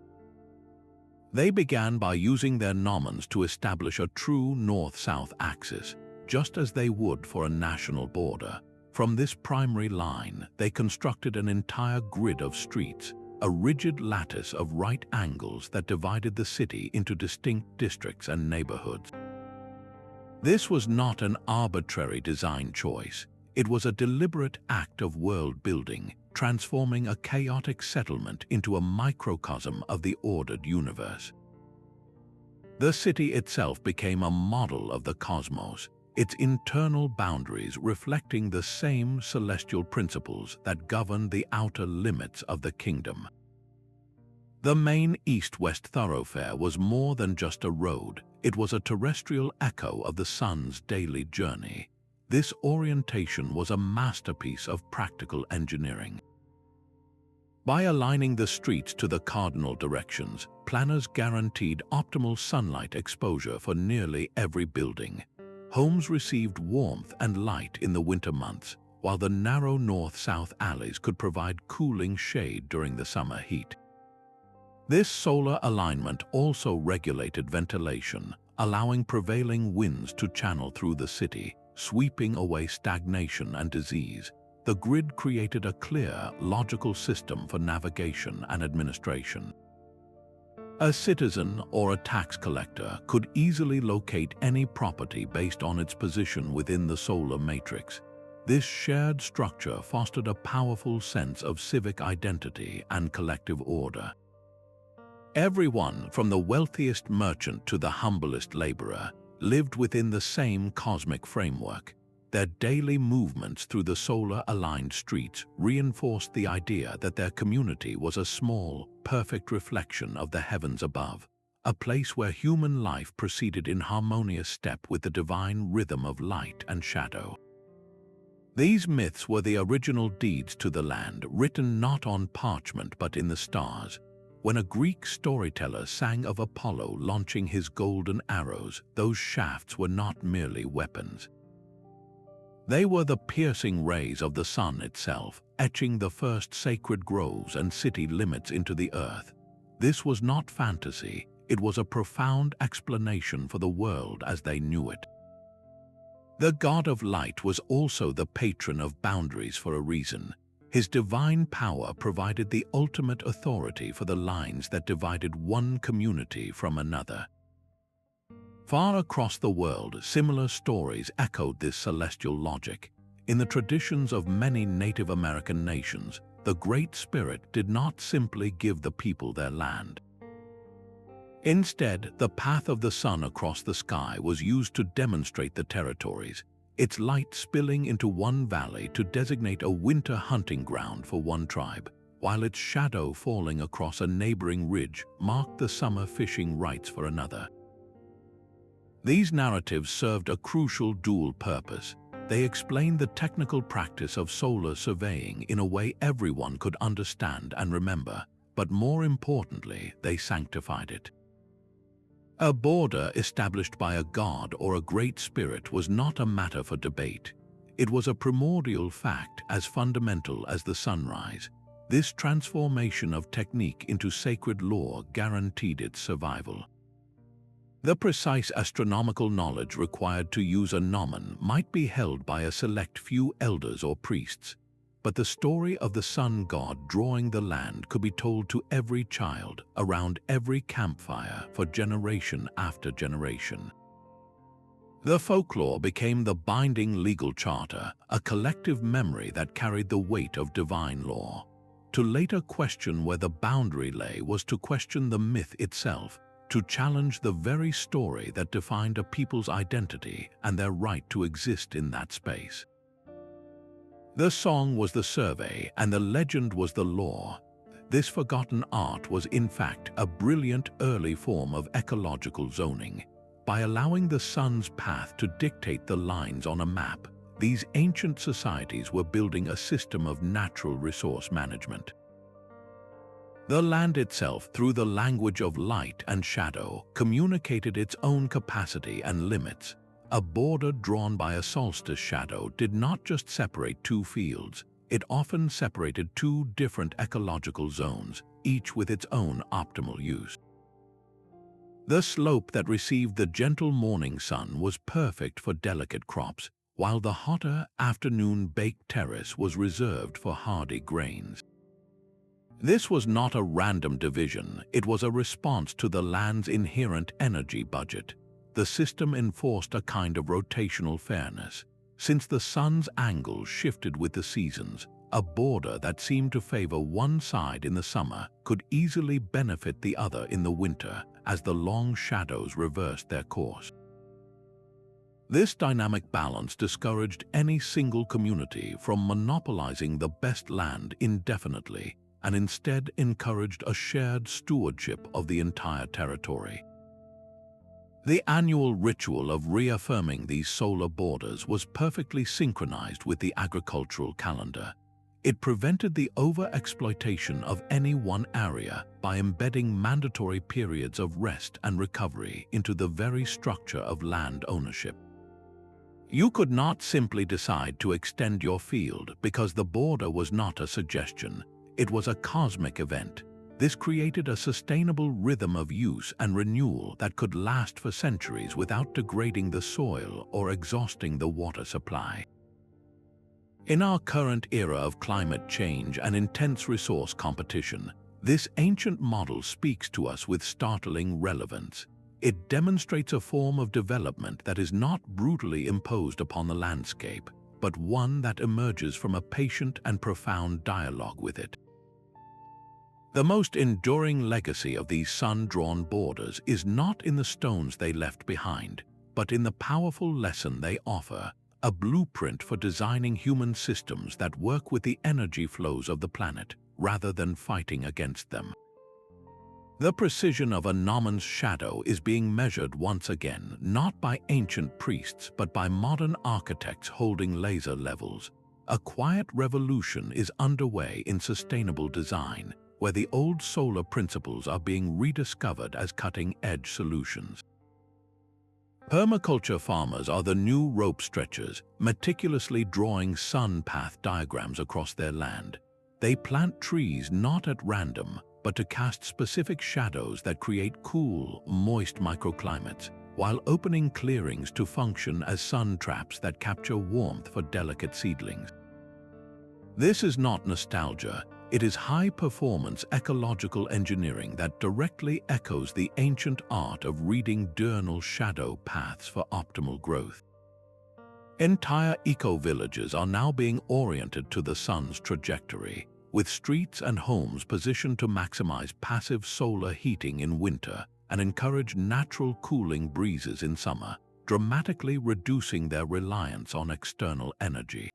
They began by using their gnomons to establish a true north-south axis, just as they would for a national border. From this primary line, they constructed an entire grid of streets, a rigid lattice of right angles that divided the city into distinct districts and neighborhoods. This was not an arbitrary design choice. It was a deliberate act of world building, transforming a chaotic settlement into a microcosm of the ordered universe. The city itself became a model of the cosmos, its internal boundaries reflecting the same celestial principles that govern the outer limits of the kingdom. The main east-west thoroughfare was more than just a road. It was a terrestrial echo of the sun's daily journey. This orientation was a masterpiece of practical engineering. By aligning the streets to the cardinal directions, planners guaranteed optimal sunlight exposure for nearly every building. Homes received warmth and light in the winter months, while the narrow north-south alleys could provide cooling shade during the summer heat. This solar alignment also regulated ventilation, allowing prevailing winds to channel through the city, sweeping away stagnation and disease. The grid created a clear, logical system for navigation and administration. A citizen or a tax collector could easily locate any property based on its position within the solar matrix. This shared structure fostered a powerful sense of civic identity and collective order. Everyone, from the wealthiest merchant to the humblest laborer, lived within the same cosmic framework. Their daily movements through the solar-aligned streets reinforced the idea that their community was a small, perfect reflection of the heavens above, a place where human life proceeded in harmonious step with the divine rhythm of light and shadow. These myths were the original deeds to the land, written not on parchment but in the stars. When a Greek storyteller sang of Apollo launching his golden arrows, those shafts were not merely weapons. They were the piercing rays of the sun itself, etching the first sacred groves and city limits into the earth. This was not fantasy, it was a profound explanation for the world as they knew it. The god of light was also the patron of boundaries for a reason. His divine power provided the ultimate authority for the lines that divided one community from another. Far across the world, similar stories echoed this celestial logic. In the traditions of many Native American nations, the Great Spirit did not simply give the people their land. Instead, the path of the sun across the sky was used to demonstrate the territories, its light spilling into one valley to designate a winter hunting ground for one tribe, while its shadow falling across a neighboring ridge marked the summer fishing rights for another. These narratives served a crucial dual purpose. They explained the technical practice of solar surveying in a way everyone could understand and remember, but more importantly, they sanctified it. A border established by a god or a great spirit was not a matter for debate. It was a primordial fact as fundamental as the sunrise. This transformation of technique into sacred law guaranteed its survival. The precise astronomical knowledge required to use a gnomon might be held by a select few elders or priests, but the story of the sun god drawing the land could be told to every child around every campfire for generation after generation. The folklore became the binding legal charter, a collective memory that carried the weight of divine law. To later question where the boundary lay was to question the myth itself, to challenge the very story that defined a people's identity and their right to exist in that space. The song was the survey and the legend was the law. This forgotten art was in fact a brilliant early form of ecological zoning. By allowing the sun's path to dictate the lines on a map, these ancient societies were building a system of natural resource management. The land itself, through the language of light and shadow, communicated its own capacity and limits. A border drawn by a solstice shadow did not just separate two fields, it often separated two different ecological zones, each with its own optimal use. The slope that received the gentle morning sun was perfect for delicate crops, while the hotter afternoon baked terrace was reserved for hardy grains. This was not a random division, it was a response to the land's inherent energy budget. The system enforced a kind of rotational fairness. Since the sun's angle shifted with the seasons, a border that seemed to favor one side in the summer could easily benefit the other in the winter as the long shadows reversed their course. This dynamic balance discouraged any single community from monopolizing the best land indefinitely and instead encouraged a shared stewardship of the entire territory. The annual ritual of reaffirming these solar borders was perfectly synchronized with the agricultural calendar. It prevented the over-exploitation of any one area by embedding mandatory periods of rest and recovery into the very structure of land ownership. You could not simply decide to extend your field because the border was not a suggestion. It was a cosmic event. This created a sustainable rhythm of use and renewal that could last for centuries without degrading the soil or exhausting the water supply. In our current era of climate change and intense resource competition, this ancient model speaks to us with startling relevance. It demonstrates a form of development that is not brutally imposed upon the landscape, but one that emerges from a patient and profound dialogue with it. The most enduring legacy of these sun-drawn borders is not in the stones they left behind, but in the powerful lesson they offer, a blueprint for designing human systems that work with the energy flows of the planet, rather than fighting against them. The precision of a Gnomon's shadow is being measured once again, not by ancient priests, but by modern architects holding laser levels. A quiet revolution is underway in sustainable design, where the old solar principles are being rediscovered as cutting-edge solutions. Permaculture farmers are the new rope stretchers, meticulously drawing sun path diagrams across their land. They plant trees not at random, but to cast specific shadows that create cool, moist microclimates, while opening clearings to function as sun traps that capture warmth for delicate seedlings. This is not nostalgia. It is high-performance ecological engineering that directly echoes the ancient art of reading diurnal shadow paths for optimal growth. Entire eco-villages are now being oriented to the sun's trajectory, with streets and homes positioned to maximize passive solar heating in winter and encourage natural cooling breezes in summer, dramatically reducing their reliance on external energy.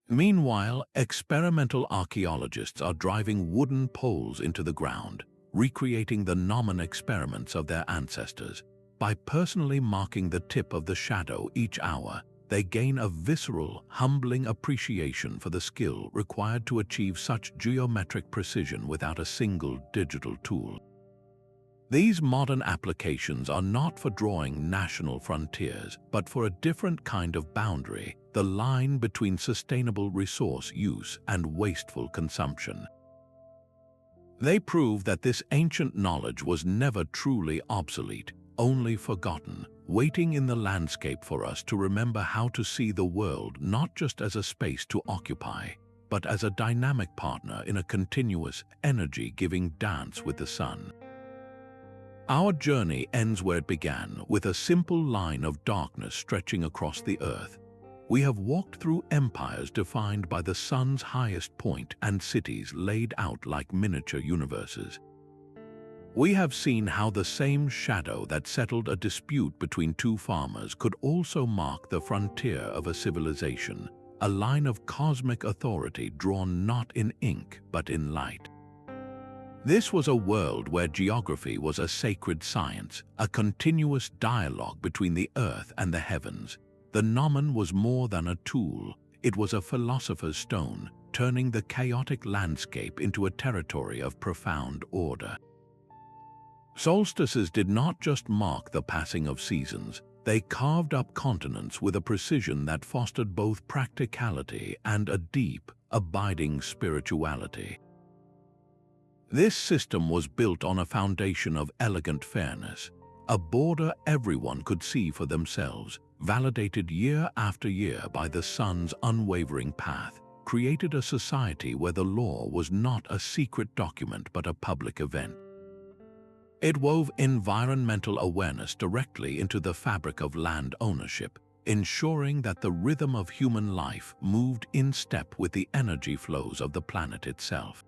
Meanwhile, experimental archaeologists are driving wooden poles into the ground, recreating the Gnomon experiments of their ancestors. By personally marking the tip of the shadow each hour, they gain a visceral, humbling appreciation for the skill required to achieve such geometric precision without a single digital tool. These modern applications are not for drawing national frontiers, but for a different kind of boundary, the line between sustainable resource use and wasteful consumption. They prove that this ancient knowledge was never truly obsolete, only forgotten, waiting in the landscape for us to remember how to see the world not just as a space to occupy, but as a dynamic partner in a continuous, energy-giving dance with the sun. Our journey ends where it began, with a simple line of darkness stretching across the earth. We have walked through empires defined by the sun's highest point and cities laid out like miniature universes. We have seen how the same shadow that settled a dispute between two farmers could also mark the frontier of a civilization, a line of cosmic authority drawn not in ink but in light. This was a world where geography was a sacred science, a continuous dialogue between the earth and the heavens. The Gnomon was more than a tool, it was a philosopher's stone, turning the chaotic landscape into a territory of profound order. Solstices did not just mark the passing of seasons, they carved up continents with a precision that fostered both practicality and a deep, abiding spirituality. This system was built on a foundation of elegant fairness, a border everyone could see for themselves, validated year after year by the sun's unwavering path, created a society where the law was not a secret document but a public event. It wove environmental awareness directly into the fabric of land ownership, ensuring that the rhythm of human life moved in step with the energy flows of the planet itself.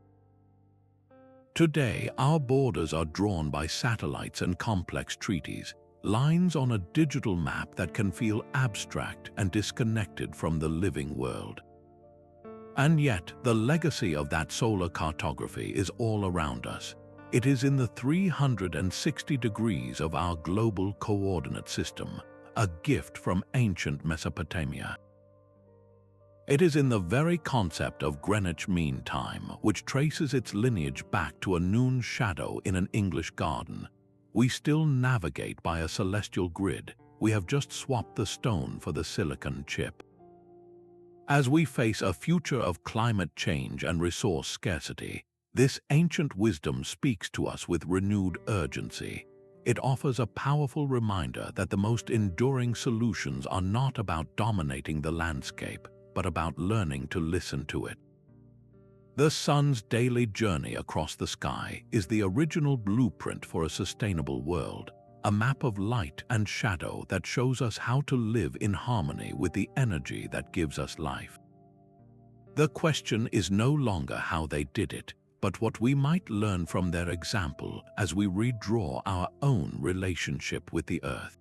Today, our borders are drawn by satellites and complex treaties, lines on a digital map that can feel abstract and disconnected from the living world. And yet, the legacy of that solar cartography is all around us. It is in the 360 degrees of our global coordinate system, a gift from ancient Mesopotamia. It is in the very concept of Greenwich Mean Time, which traces its lineage back to a noon shadow in an English garden. We still navigate by a celestial grid. We have just swapped the stone for the silicon chip. As we face a future of climate change and resource scarcity, this ancient wisdom speaks to us with renewed urgency. It offers a powerful reminder that the most enduring solutions are not about dominating the landscape, but about learning to listen to it. The sun's daily journey across the sky is the original blueprint for a sustainable world, a map of light and shadow that shows us how to live in harmony with the energy that gives us life. The question is no longer how they did it, but what we might learn from their example as we redraw our own relationship with the Earth.